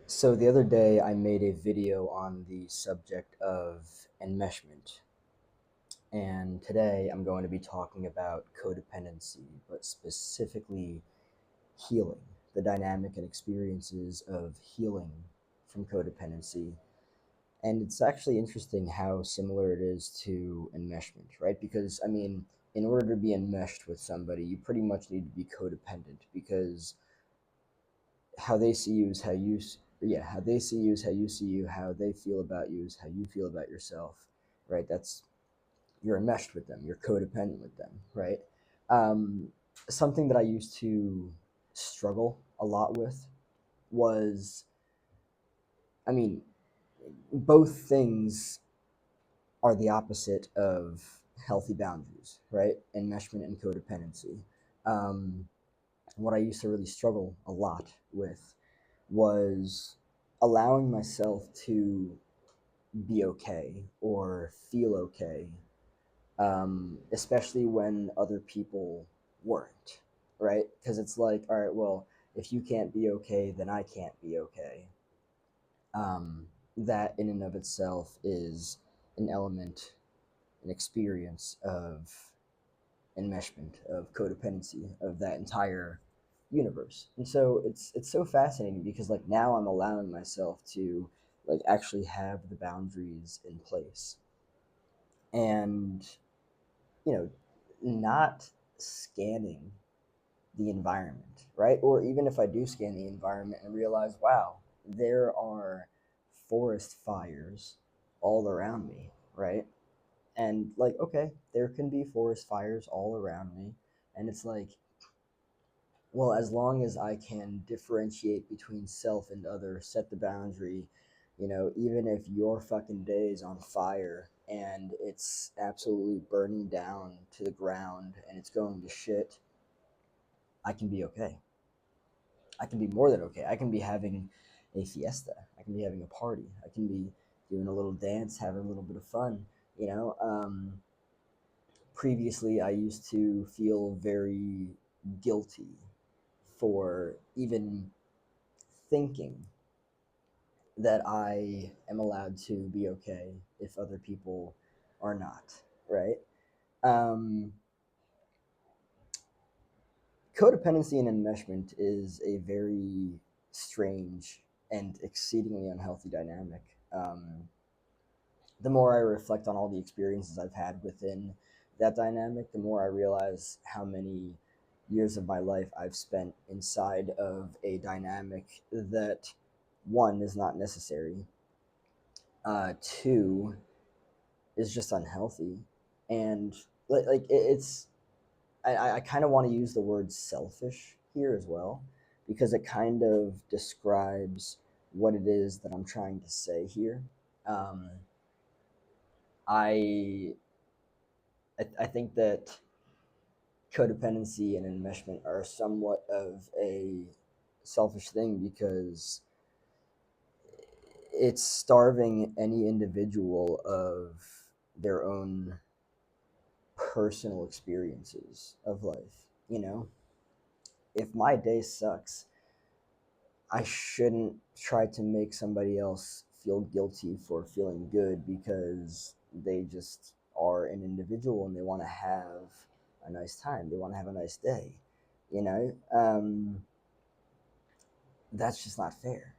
So the other day I made a video on the subject of enmeshment, and today I'm going to be talking about codependency, but specifically healing, the dynamic and experiences of healing from codependency. And it's actually interesting how similar it is to enmeshment, right? Because, I mean, in order to be enmeshed with somebody, you pretty much need to be codependent because how they see you is how you yeah, how they see you is how you see you, how they feel about you is how you feel about yourself, right? That's You're enmeshed with them, you're codependent with them, right? um, Something that I used to struggle a lot with was, I mean, both things are the opposite of healthy boundaries, right? Enmeshment and codependency. um, what I used to really struggle a lot with was allowing myself to be okay or feel okay, especially when other people weren't, right? Because it's like, all right, well, if you can't be okay, then I can't be okay. That in and of itself is an element, an experience of enmeshment, of codependency, of that entire universe. And so it's so fascinating because like now I'm allowing myself to like actually have the boundaries in place, and not scanning the environment, right? Or even if I do scan the environment and realize, wow, there are forest fires all around me, right? And like, okay, there can be forest fires all around me, and it's like, well, as long as I can differentiate between self and other, set the boundary, even if your fucking day is on fire and it's absolutely burning down to the ground and it's going to shit, I can be okay. I can be more than okay. I can be having a fiesta. I can be having a party. I can be doing a little dance, having a little bit of fun. You know, Previously I used to feel very guilty for even thinking that I am allowed to be okay if other people are not, right? Um, Codependency and enmeshment is a very strange and exceedingly unhealthy dynamic. The more I reflect on all the experiences I've had within that dynamic, the more I realize how many years of my life I've spent inside of a dynamic that, one, is not necessary, two, is just unhealthy, and it's I kind of want to use the word selfish here as well, because it kind of describes what it is that I'm trying to say here. Um, I, I think that codependency and enmeshment are somewhat of a selfish thing because it's starving any individual of their own personal experiences of life. If my day sucks, I shouldn't try to make somebody else feel guilty for feeling good because they just are an individual and they want to have a nice time. They want to have a nice day. You know, that's just not fair.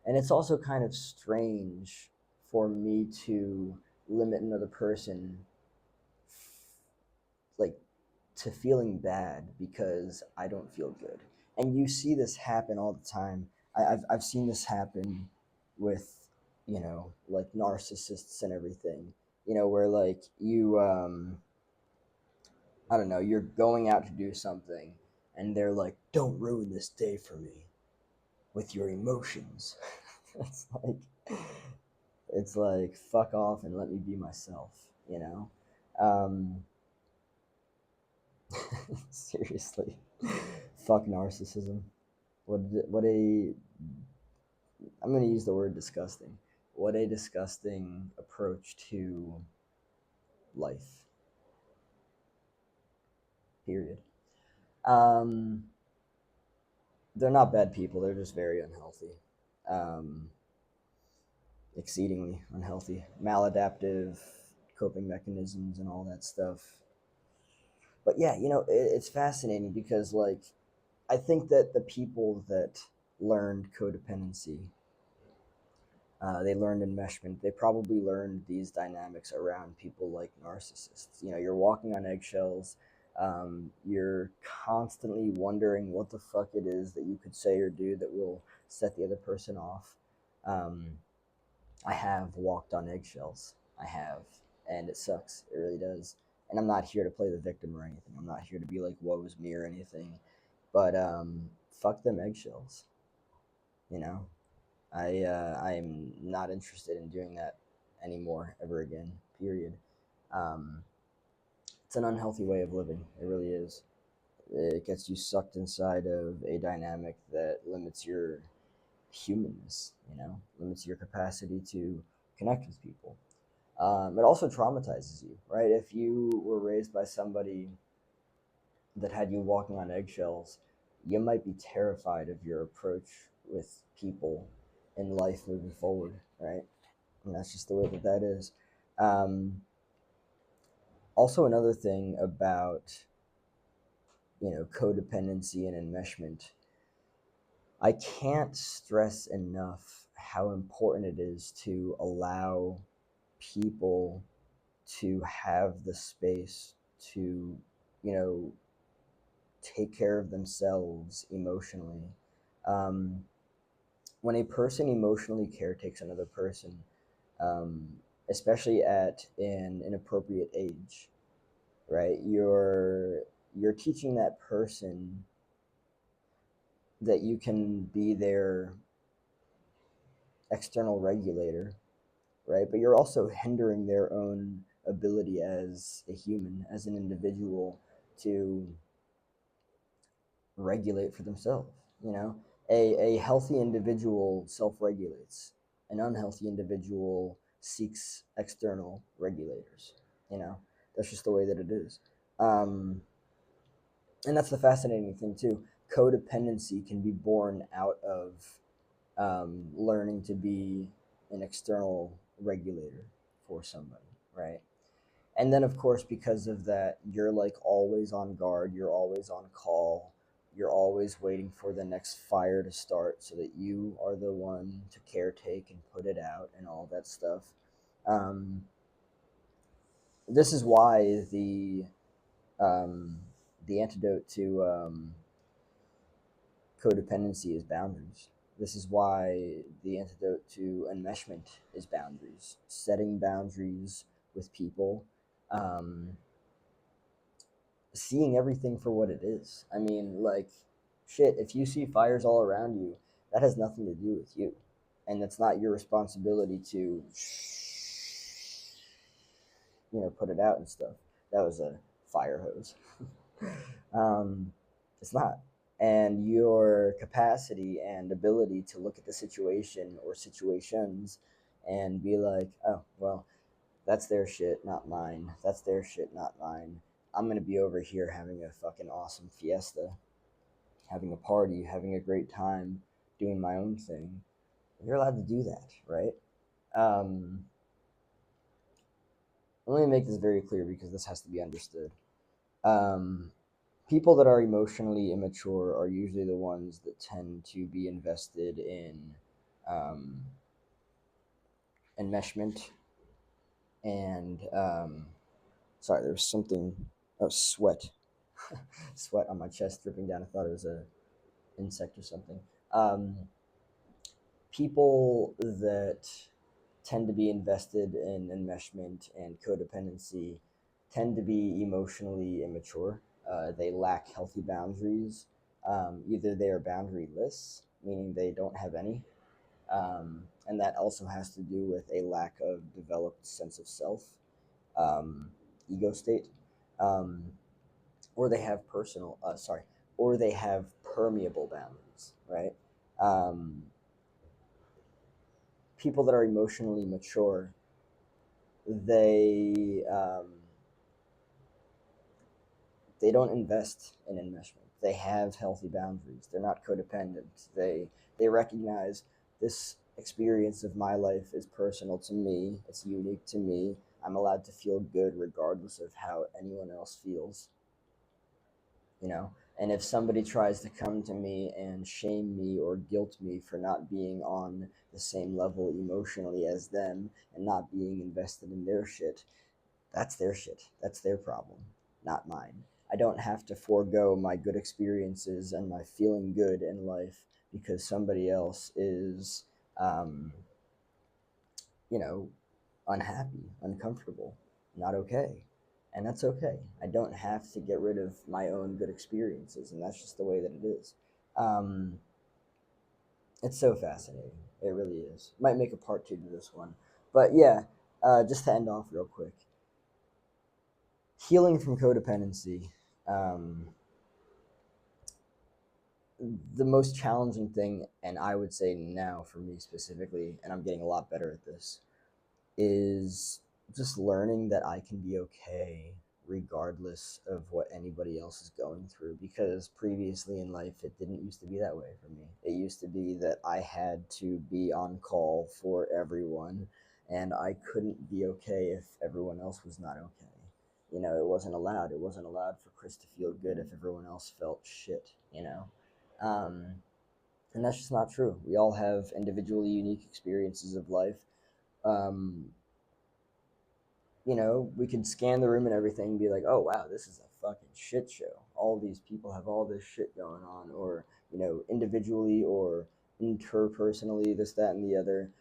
And it's also kind of strange for me to limit another person, like, to feeling bad because I don't feel good. And you see this happen all the time. I've seen this happen with, like narcissists and everything, where like I don't know, you're going out to do something and they're like, don't ruin this day for me with your emotions. it's like, it's like, fuck off and let me be myself, you know? Um, Seriously. Fuck narcissism. What a I'm gonna use the word disgusting. What a disgusting approach to life. Period. Um, they're not bad people. They're just very unhealthy. um, exceedingly unhealthy, maladaptive coping mechanisms and all that stuff. But yeah, it's fascinating because like I think that the people that learned codependency, they learned enmeshment. They probably learned these dynamics around people like narcissists. You're walking on eggshells. You're constantly wondering what the fuck it is that you could say or do that will set the other person off. Um, I have walked on eggshells. I have, and it sucks. It really does. And I'm not here to play the victim or anything. I'm not here to be like woe is me or anything. But fuck them eggshells. You know, I'm not interested in doing that anymore ever again. Period. Um, it's an unhealthy way of living. It really is. It gets you sucked inside of a dynamic that limits your humanness. Limits your capacity to connect with people. It also traumatizes you, right? If you were raised by somebody that had you walking on eggshells, you might be terrified of your approach with people in life moving forward, right? And that's just the way that is. Um, Also, another thing about codependency and enmeshment, I can't stress enough how important it is to allow people to have the space to, you know, take care of themselves emotionally. Um, when a person emotionally caretakes another person, um, especially at an inappropriate age, right? You're teaching that person that you can be their external regulator, right? But you're also hindering their own ability as a human, as an individual, to regulate for themselves. A healthy individual self-regulates. An unhealthy individual seeks external regulators. You know, that's just the way that it is. Um, and that's the fascinating thing too. Codependency can be born out of learning to be an external regulator for somebody, right? And then, of course, because of that, you're like always on guard, you're always on call, you're always waiting for the next fire to start so that you are the one to caretake and put it out and all that stuff. Um, this is why um, the antidote to codependency is boundaries. This is why the antidote to enmeshment is boundaries. Setting boundaries with people, um, seeing everything for what it is. I mean, like, shit, if you see fires all around you, that has nothing to do with you. And that's not your responsibility to, put it out and stuff. That was a fire hose. um, it's not. And your capacity and ability to look at the situation or situations and be like, oh, well, that's their shit, not mine. That's their shit, not mine. I'm gonna be over here having a fucking awesome fiesta, having a party, having a great time, doing my own thing. You're allowed to do that, right? Um, Let me make this very clear because this has to be understood. Um, People that are emotionally immature are usually the ones that tend to be invested in um, enmeshment and sorry, there was something. Oh, sweat, sweat on my chest dripping down. I thought it was a insect or something. Um, People that tend to be invested in enmeshment and codependency tend to be emotionally immature. They lack healthy boundaries. Either they are boundaryless, meaning they don't have any, and that also has to do with a lack of developed sense of self, um, ego state, um, or they have or they have permeable boundaries, right? Um, People that are emotionally mature, they they don't invest in enmeshment. They have healthy boundaries. They're not codependent. They recognize This experience of my life is personal to me, it's unique to me. I'm allowed to feel good regardless of how anyone else feels, you know? And if somebody tries to come to me and shame me or guilt me for not being on the same level emotionally as them and not being invested in their shit, that's their shit. That's their problem, not mine. I don't have to forego my good experiences and my feeling good in life because somebody else is, um, you know, unhappy, uncomfortable, not okay. And that's okay. I don't have to get rid of my own good experiences, and that's just the way that it is. Um, it's so fascinating. It really is. Might make a part two to this one. But yeah, just to end off real quick, healing from codependency. Um, the most challenging thing, and I would say now for me specifically, and I'm getting a lot better at this, is just learning that I can be okay regardless of what anybody else is going through. Because previously in life, it didn't used to be that way for me. It used to be that I had to be on call for everyone, and I couldn't be okay if everyone else was not okay. You know, it wasn't allowed. It wasn't allowed for Chris to feel good if everyone else felt shit, you know? Um, and that's just not true. We all have individually unique experiences of life. Um, you know, we could scan the room and everything and be like, oh, wow, this is a fucking shit show. All these people have all this shit going on, or, you know, individually or interpersonally, this, that, and the other.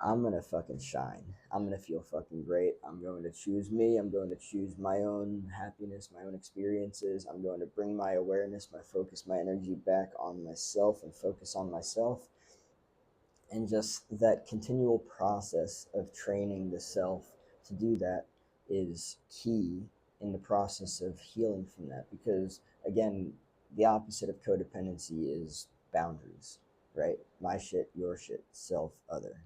I'm gonna fucking shine. I'm gonna feel fucking great. I'm going to choose me. I'm going to choose my own happiness, my own experiences. I'm going to bring my awareness, my focus, my energy back on myself and focus on myself. And just that continual process of training the self to do that is key in the process of healing from that. Because, again, the opposite of codependency is boundaries, right? My shit, your shit, self, other.